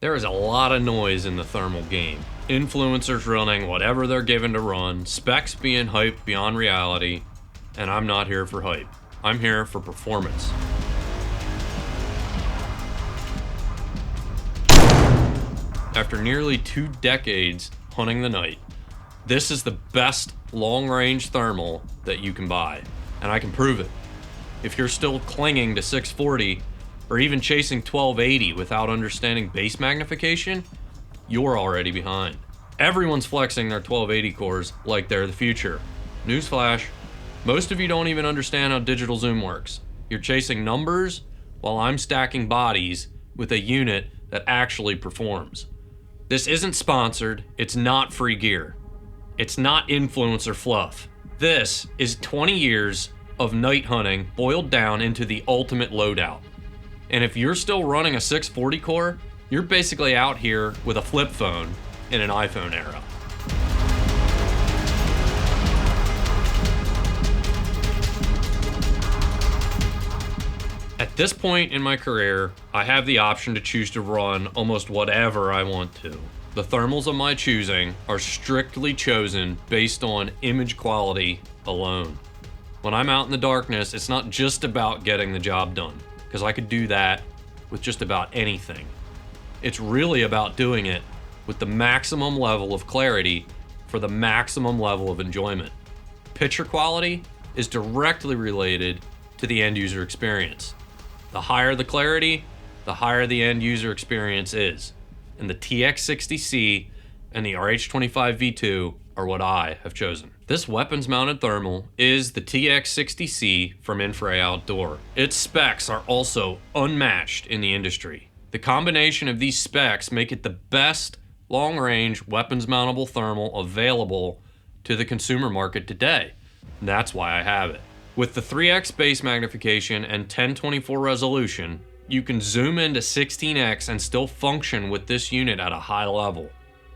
There is a lot of noise in the thermal game. Influencers running whatever they're given to run, specs being hyped beyond reality, and I'm not here for hype. I'm here for performance. After nearly 2 decades hunting the night, this is the best long-range thermal that you can buy, and I can prove it. If you're still clinging to 640 or even chasing 1280 without understanding base magnification, you're already behind. Everyone's flexing their 1280 cores like they're the future. Newsflash, most of you don't even understand how digital zoom works. You're chasing numbers while I'm stacking bodies with a unit that actually performs. This isn't sponsored, it's not free gear. It's not influencer fluff. This is 20 years of night hunting boiled down into the ultimate loadout. And if you're still running a 640 core, you're basically out here with a flip phone in an iPhone era. At this point in my career, I have the option to choose to run almost whatever I want to. The thermals of my choosing are strictly chosen based on image quality alone. When I'm out in the darkness, it's not just about getting the job done, because I could do that with just about anything. It's really about doing it with the maximum level of clarity for the maximum level of enjoyment. Picture quality is directly related to the end user experience. The higher the clarity, the higher the end user experience is. And the TX60C and the RH25v2 are what I have chosen. This weapons mounted thermal is the TX60C from IRay Outdoor. Its specs are also unmatched in the industry. The combination of these specs make it the best long-range weapons mountable thermal available to the consumer market today. And that's why I have it. With the 3x base magnification and 1024 resolution, you can zoom into 16x and still function with this unit at a high level.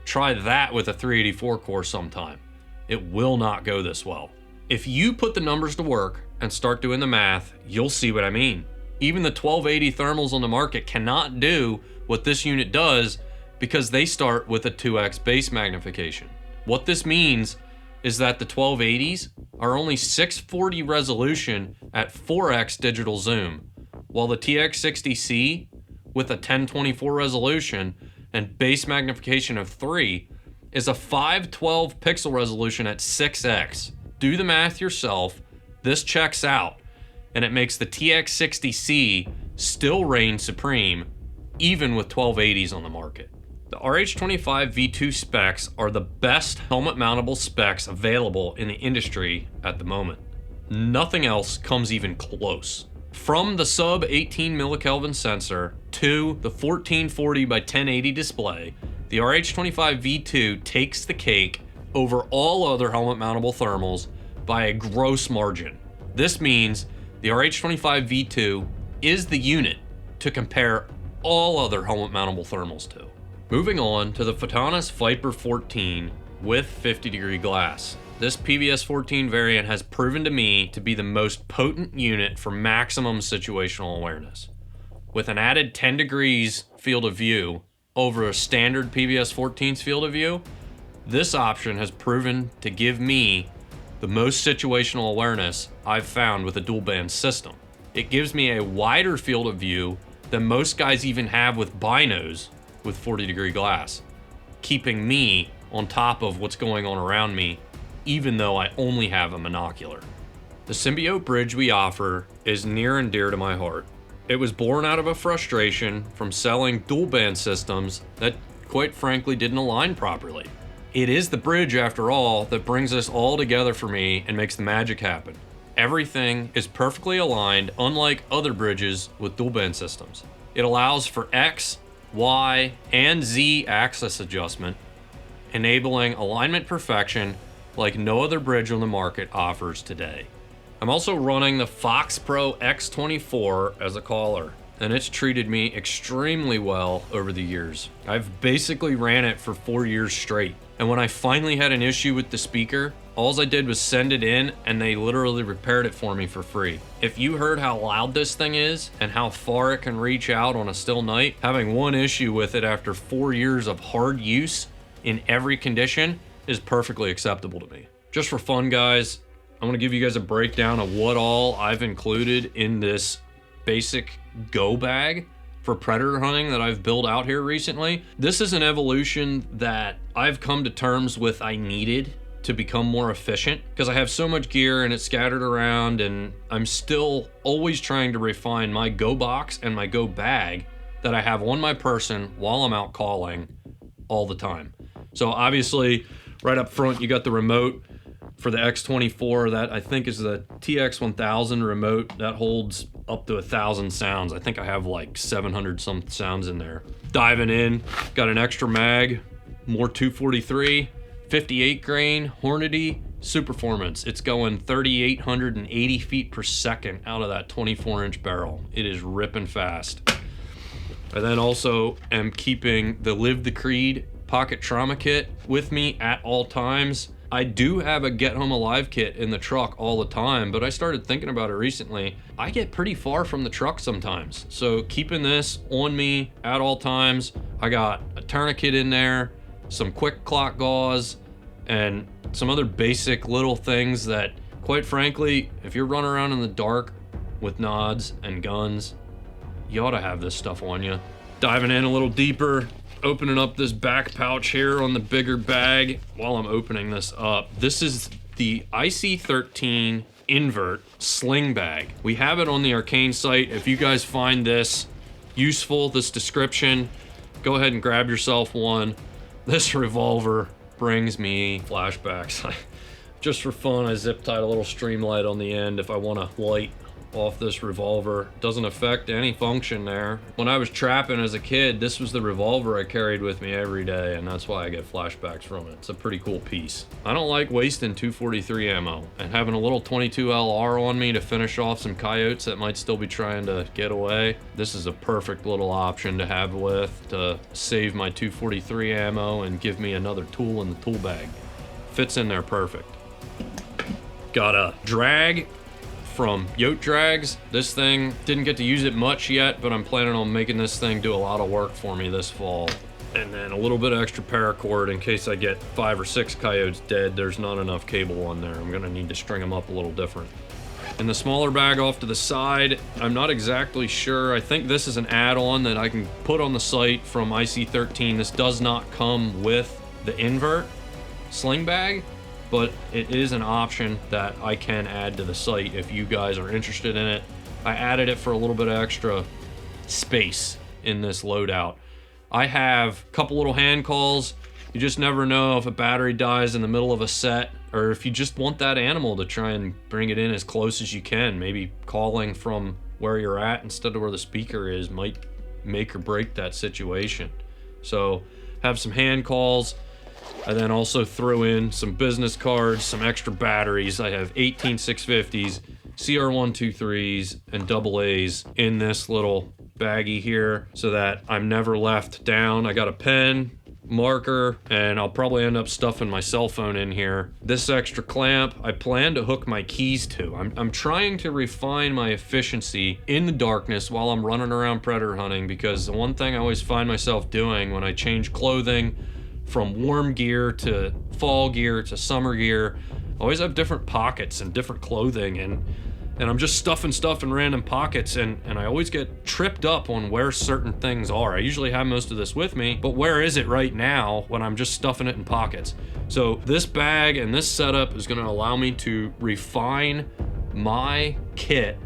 Try that with a 384 core sometime. It will not go this well. If you put the numbers to work and start doing the math, you'll see what I mean. Even the 1280 thermals on the market cannot do what this unit does because they start with a 2x base magnification. What this means is that the 1280s are only 640 resolution at 4x digital zoom, while the TX60C with a 1024 resolution and base magnification of 3 is a 512 pixel resolution at 6x. Do the math yourself, this checks out, and it makes the TX60C still reign supreme even with 1280s on the market. The RH25v2 specs are the best helmet mountable specs available in the industry at the moment. Nothing else comes even close. From the sub 18 millikelvin sensor to the 1440 by 1080 display, the RH25v2 takes the cake over all other helmet mountable thermals by a gross margin. This means the RH25v2 is the unit to compare all other helmet mountable thermals to. Moving on to the Photonis Viper 14 with 50-degree glass. This PVS 14 variant has proven to me to be the most potent unit for maximum situational awareness. With an added 10 degrees field of view over a standard PVS 14's field of view, this option has proven to give me the most situational awareness I've found with a dual band system. It gives me a wider field of view than most guys even have with binos with 40-degree glass, keeping me on top of what's going on around me, even though I only have a monocular. The Symbiote Bridge we offer is near and dear to my heart. It was born out of a frustration from selling dual band systems that, quite frankly, didn't align properly. It is the bridge, after all, that brings us all together for me and makes the magic happen. Everything is perfectly aligned, unlike other bridges with dual band systems. It allows for X, Y, and Z axis adjustment, enabling alignment perfection like no other bridge on the market offers today. I'm also running the FoxPro X24 as a collar, and it's treated me extremely well over the years. I've basically ran it for 4 years straight, and when I finally had an issue with the speaker, All I did was send it in and they literally repaired it for me for free. If you heard how loud this thing is and how far it can reach out on a still night, having one issue with it after 4 years of hard use in every condition is perfectly acceptable to me. Just for fun, guys, I'm gonna give you guys a breakdown of what all I've included in this basic go bag for predator hunting that I've built out here recently. This is an evolution that I've come to terms with I needed to become more efficient because I have so much gear and it's scattered around, and I'm still always trying to refine my go box and my go bag that I have on my person while I'm out calling all the time. So obviously right up front, you got the remote for the X24. That I think is the TX1000 remote that holds up to 1,000 sounds. I think I have like 700 some sounds in there. Diving in, got an extra mag, more 243, 58 grain Hornady Superformance. It's going 3,880 feet per second out of that 24-inch barrel. It is ripping fast. I then also am keeping the Live the Creed pocket trauma kit with me at all times. I do have a Get Home Alive kit in the truck all the time, but I started thinking about it recently. I get pretty far from the truck sometimes. So keeping this on me at all times. I got a tourniquet in there, some quick clock gauze, and some other basic little things that, quite frankly, if you're running around in the dark with nods and guns, you ought to have this stuff on you. Diving in a little deeper, opening up this back pouch here on the bigger bag while I'm opening this up. This is the IC13 invert sling bag. We have it on the Arcane site. If you guys find this useful, this description, go ahead and grab yourself one. This revolver brings me flashbacks. Just for fun, I zip tied a little stream light on the end if I want to light off this revolver. Doesn't affect any function there. When I was trapping as a kid, this was the revolver I carried with me every day, and that's why I get flashbacks from it. It's a pretty cool piece. I don't like wasting 243 ammo, and having a little 22 LR on me to finish off some coyotes that might still be trying to get away, this is a perfect little option to have with to save my 243 ammo and give me another tool in the tool bag. Fits in there perfect. Got a drag from Yote Drags. This thing, didn't get to use it much yet, but I'm planning on making this thing do a lot of work for me this fall. And then a little bit of extra paracord in case I get 5 or 6 coyotes dead. There's not enough cable on there. I'm gonna need to string them up a little different. And the smaller bag off to the side, I'm not exactly sure. I think this is an add-on that I can put on the site from IC13. This does not come with the invert sling bag, but it is an option that I can add to the site if you guys are interested in it. I added it for a little bit of extra space in this loadout. I have a couple little hand calls. You just never know if a battery dies in the middle of a set, or if you just want that animal to try and bring it in as close as you can. Maybe calling from where you're at instead of where the speaker is might make or break that situation. So have some hand calls. I then also threw in some business cards, some extra batteries. I have 18 650s, CR123s, and AA's in this little baggie here so that I'm never left down. I got a pen, marker, and I'll probably end up stuffing my cell phone in here. This extra clamp, I plan to hook my keys to. I'm trying to refine my efficiency in the darkness while I'm running around predator hunting, because the one thing I always find myself doing when I change clothing from warm gear to fall gear to summer gear, I always have different pockets and different clothing, and I'm just stuffing stuff in random pockets, and I always get tripped up on where certain things are. I usually have most of this with me, but where is it right now when I'm just stuffing it in pockets? So this bag and this setup is gonna allow me to refine my kit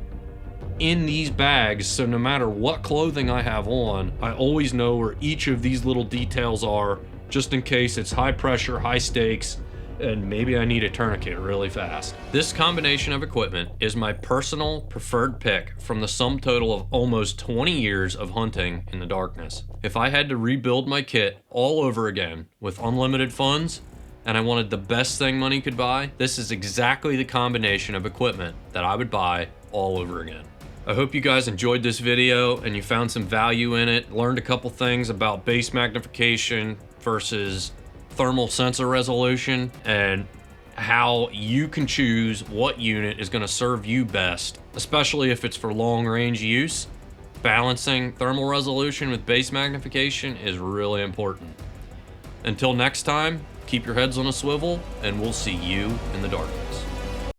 in these bags, so no matter what clothing I have on, I always know where each of these little details are, just in case it's high pressure, high stakes, and maybe I need a tourniquet really fast. This combination of equipment is my personal preferred pick from the sum total of almost 20 years of hunting in the darkness. If I had to rebuild my kit all over again with unlimited funds, and I wanted the best thing money could buy, this is exactly the combination of equipment that I would buy all over again. I hope you guys enjoyed this video and you found some value in it, learned a couple things about base magnification versus thermal sensor resolution, and how you can choose what unit is going to serve you best, especially if it's for long range use. Balancing thermal resolution with base magnification is really important. Until next time, keep your heads on a swivel, and we'll see you in the darkness.